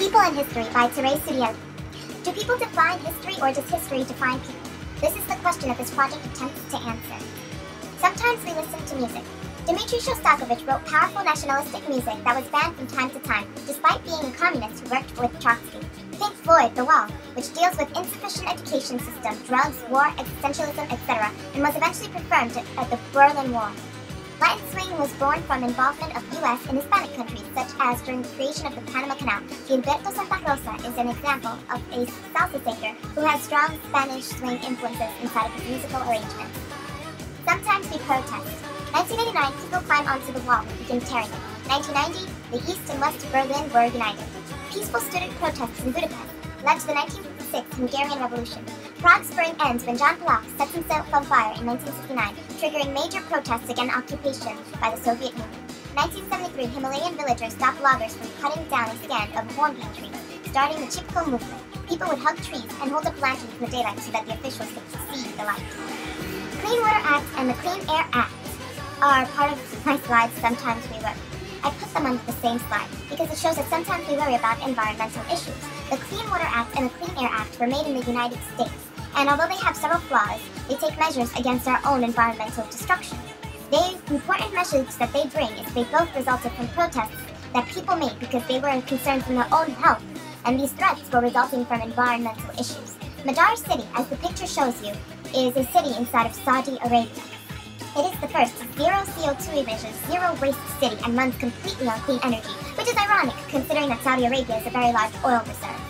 People and History by Thérèse Suriel. Do people define history or does history define people? This is the question that this project attempts to answer. Sometimes we listen to music. Dmitri Shostakovich wrote powerful nationalistic music that was banned from time to time, despite being a communist who worked with Trotsky. Pink Floyd, The Wall, which deals with insufficient education system, drugs, war, existentialism, etc., and was eventually confirmed at the Berlin Wall. Latin swing was born from involvement of U.S. and Hispanic countries, such as during the creation of the Panama Canal. Gilberto Santa Rosa is an example of a salsa singer who has strong Spanish swing influences inside of his musical arrangements. Sometimes we protest. 1989, people climb onto the wall and begin tearing it. 1990, the East and West of Berlin were united. Peaceful student protests in Budapest led to the 1956 Hungarian Revolution. Prague Spring ends when John Polak sets himself on fire in 1969, triggering major protests against occupation by the Soviet Union. 1973, Himalayan villagers stopped loggers from cutting down a stand of hornbeam trees, starting the Chipko movement. People would hug trees and hold up lanterns in the daylight so that the officials could see the light. Clean Water Act and the Clean Air Act are part of my slides Sometimes We Worry. I put them on the same slide because it shows that sometimes we worry about environmental issues. The Clean Water Act and the Clean Air Act were made in the United States, and although they have several flaws, they take measures against our own environmental destruction. The important message that they bring is they both resulted from protests that people made because they were concerned for their own health, and these threats were resulting from environmental issues. Madar City, as the picture shows you, is a city inside of Saudi Arabia. It is the first zero CO2 emissions, zero waste city and runs completely on clean energy, which is ironic considering that Saudi Arabia is a very large oil reserve.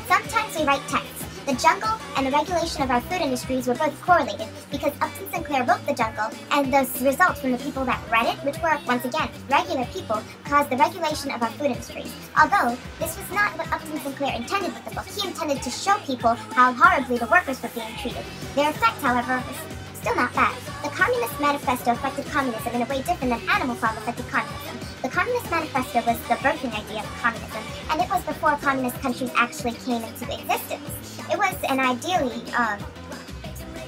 Sometimes we write texts. The jungle and the regulation of our food industries were both correlated because Upton Sinclair wrote The Jungle, and the results from the people that read it, which were, once again, regular people, caused the regulation of our food industries. Although, this was not what Upton Sinclair intended with the book. He intended to show people how horribly the workers were being treated. Their effect, however, was still not bad. The Communist Manifesto affected communism in a way different than Animal Farm affected communism. The Communist Manifesto was the birthing idea of communism, and it was before communist countries actually came into existence. It was an ideally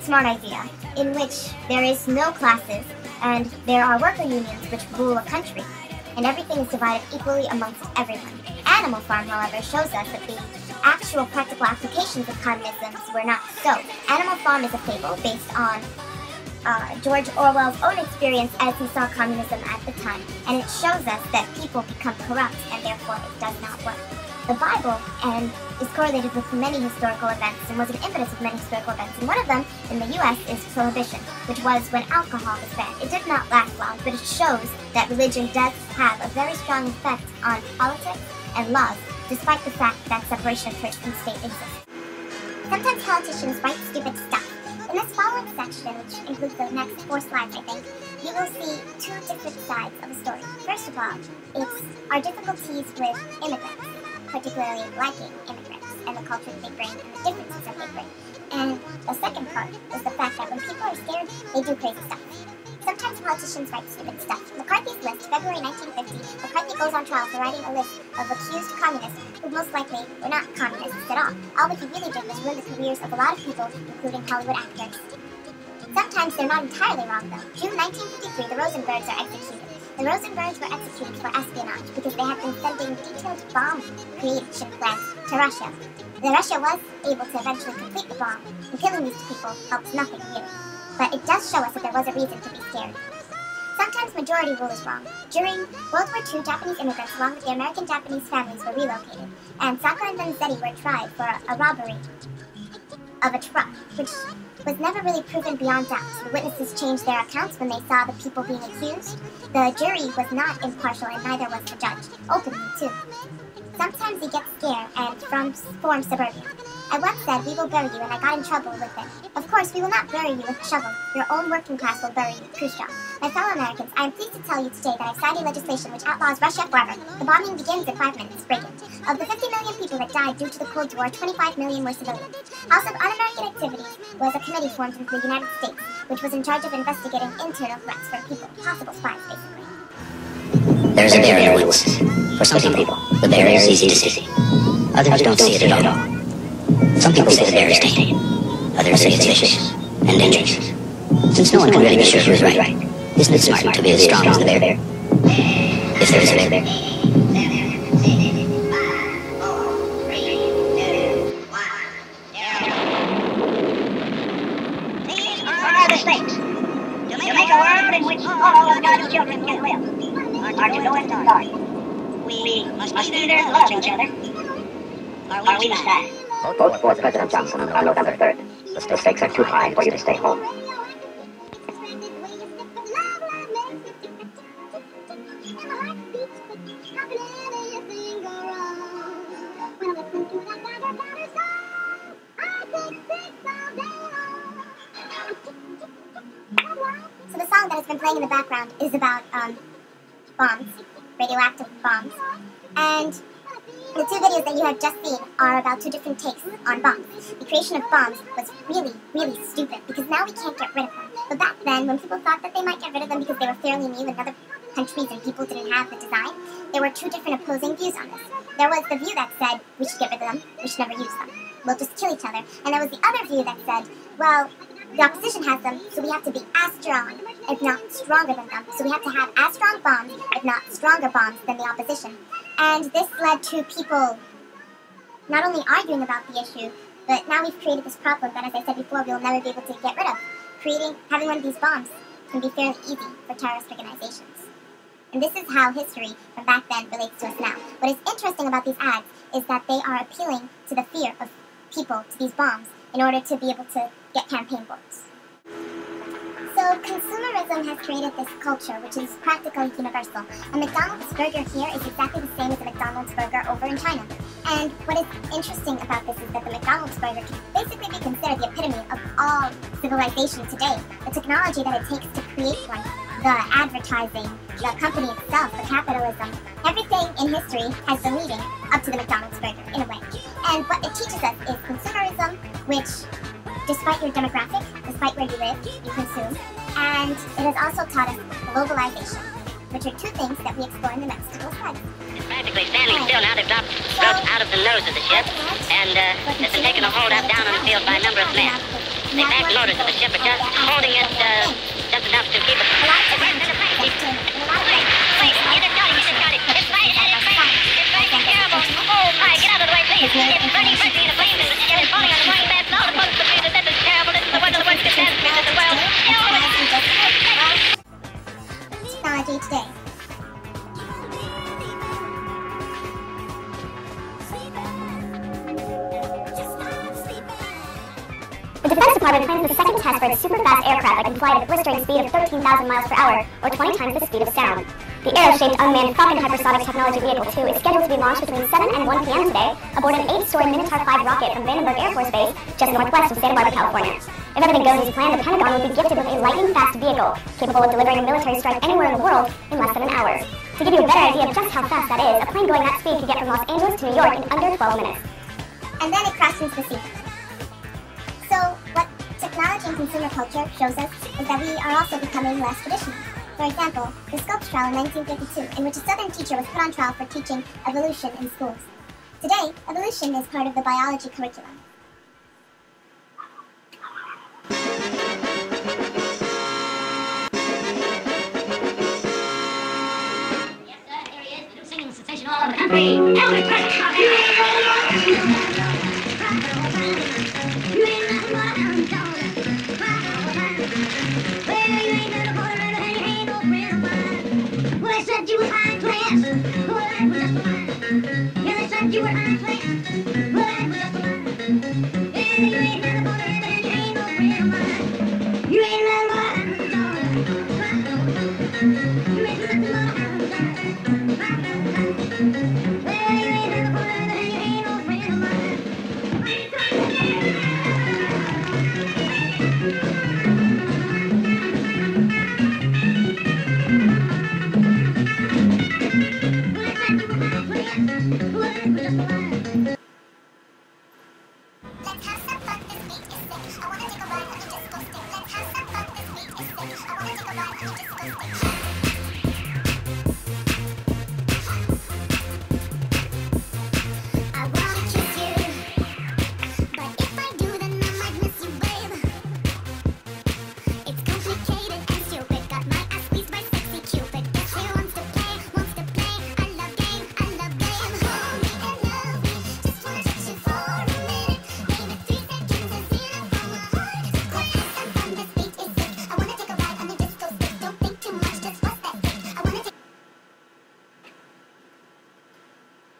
smart idea in which there is no classes and there are worker unions which rule a country, and everything is divided equally amongst everyone. Animal Farm, however, shows us that the actual practical applications of communism were not so. Animal Farm is a fable based on George Orwell's own experience as he saw communism at the time, and it shows us that people become corrupt and therefore it does not work. The Bible is correlated with many historical events and was an impetus of many historical events, and one of them in the US is Prohibition, which was when alcohol was banned. It did not last long, but it shows that religion does have a very strong effect on politics and laws, despite the fact that separation of church and state exists. Sometimes politicians write stupid stuff. In this following section, which includes the next 4 slides, I think, you will see 2 different sides of the story. First of all, it's our difficulties with immigrants, particularly liking immigrants and the culture that they bring and the differences that they bring. And the second part is the fact that when people are scared, they do crazy stuff. Sometimes politicians write stupid stuff. McCarthy's List, February 1950, McCarthy goes on trial for writing a list of accused communists who most likely were not communists at all. All that he really did was ruin the careers of a lot of people, including Hollywood actors. Sometimes they're not entirely wrong, though. June 1953, the Rosenbergs are executed. The Rosenbergs were executed for espionage because they had been sending detailed bomb creation plans to Russia. Russia was able to eventually complete the bomb, and killing these people helps nothing, really. But it does show us that there was a reason to be scared. Sometimes majority rule is wrong. During World War II, Japanese immigrants along with their American-Japanese families were relocated, and Saka and Vanzetti were tried for a robbery of a truck, which was never really proven beyond doubt. The witnesses changed their accounts when they saw the people being accused. The jury was not impartial, and neither was the judge, openly too. Sometimes he gets scared and forms suburbia. I once said, "We will bury you," and I got in trouble with it. Of course, we will not bury you with a shovel. Your own working class will bury you with Khrushchev. My fellow Americans, I am pleased to tell you today that I've signed a legislation which outlaws Russia forever. The bombing begins in 5 minutes. Break it. Of the 50 million people that died due to the Cold War, 25 million were civilians. House of Un-American Activities was a committee formed in the United States, which was in charge of investigating internal threats for people, possible spies, basically. There's a bear in the woods. For some people, the bear is easy to see. Others don't see it at all. Some people say the bear is tame. Others say it's vicious and dangerous. Since no one can really be sure who's right, isn't it smart to be as strong as the bear? If there is a bear. must either love each other, or we must die. Vote for President Johnson on November 3rd. The stakes are too high for you to stay home. So the song that has been playing in the background is about bombs, radioactive bombs, and the two videos that you have just seen are about two different takes on bombs. The creation of bombs was really, really stupid because now we can't get rid of them. But back then, when people thought that they might get rid of them because they were fairly new in other countries and people didn't have the design, there were two different opposing views on this. There was the view that said, we should get rid of them, we should never use them. We'll just kill each other. And there was the other view that said, well, the opposition has them, so we have to be as strong, if not stronger than them. So we have to have as strong bombs, if not stronger bombs, than the opposition. And this led to people not only arguing about the issue, but now we've created this problem that, as I said before, we'll never be able to get rid of. Having one of these bombs can be fairly easy for terrorist organizations. And this is how history from back then relates to us now. What is interesting about these ads is that they are appealing to the fear of people, to these bombs, in order to be able to get campaign votes. So consumerism has created this culture which is practically universal. A McDonald's burger here is exactly the same as a McDonald's burger over in China. And what is interesting about this is that the McDonald's burger can basically be considered the epitome of all civilization today. The technology that it takes to create one, the advertising, the company itself, the capitalism, everything in history has been leading up to the McDonald's burger in a way. And what it teaches us is consumerism, which despite your demographic, despite where you live, you consume. And it has also taught us globalization, which are two things that we explore in the next couple of slides. It's practically standing still now. They've dropped ropes out of the nose of the ship, and it's been taken a hold of down on the field by a number of men. The back motors of the ship are just holding it just enough to keep it. Wait, you just got it. It's right terrible. Oh my, get out of the way, please. It's burning in the flames, and it's falling on the morning bed. All the folks are afraid that this is terrible. This is the worst catastrophe in the world. Technology today. The Defense Department plans the second test for its super-fast aircraft that can fly at a blistering speed of 13,000 miles per hour, or 20 times the speed of sound. The arrow-shaped unmanned Falcon Hypersonic Technology Vehicle 2 is scheduled to be launched between 7 and 1 p.m. today aboard an 8-story Minotaur 5 rocket from Vandenberg Air Force Base, just northwest of Santa Barbara, California. If everything goes as planned, the Pentagon will be gifted with a lightning-fast vehicle, capable of delivering a military strike anywhere in the world in less than an hour. To give you a better idea of just how fast that is, a plane going that speed could get from Los Angeles to New York in under 12 minutes. And then it crashed into the sea. So, what technology and consumer culture shows us is that we are also becoming less traditional. For example, the Scopes trial in 1952, in which a Southern teacher was put on trial for teaching evolution in schools. Today, evolution is part of the biology curriculum. Yes, sir, here he is, the new singing sensation all over the country. Elvis Presley! You were high class, well, that was just fine. Yeah, they said you were high class, well, that was just fine. Yeah, you ain't nothing but a ribbon and you ain't no friend of mine. You ain't nothing but a dollar. You ain't nothing but a dollar. Well, you ain't nothing but a ribbon and you ain't no friend of mine.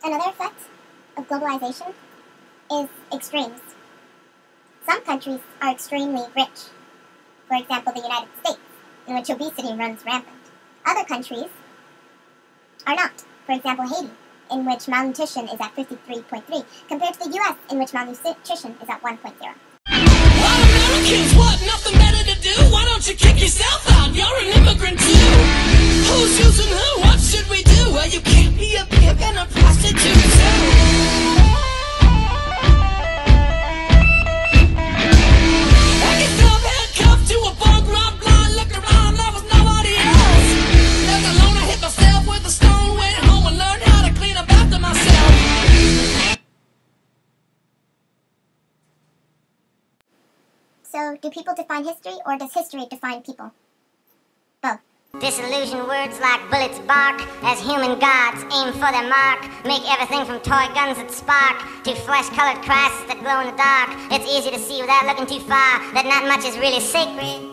Another effect of globalization is extremes. Some countries are extremely rich. For example, the United States, in which obesity runs rampant. Other countries are not. For example, Haiti, in which malnutrition is at 53.3, compared to the US, in which malnutrition is at 1.0. White Americans, what? Nothing better to do? Why don't you kick yourself out? You're an immigrant too. Who's using who? What should we do? Well, you can't be a pimp and a prostitute too. So, do people define history, or does history define people? Both. Disillusioned words like bullets bark as human gods aim for their mark. Make everything from toy guns that spark to flesh-colored Christs that glow in the dark. It's easy to see without looking too far that not much is really sacred.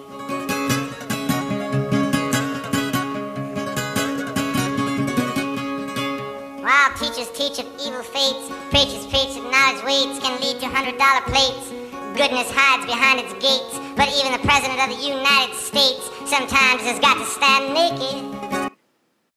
While teachers teach of evil fates, preachers preach that knowledge weights can lead to $100 plates. Goodness hides behind its gates, but even the President of the United States sometimes has got to stand naked.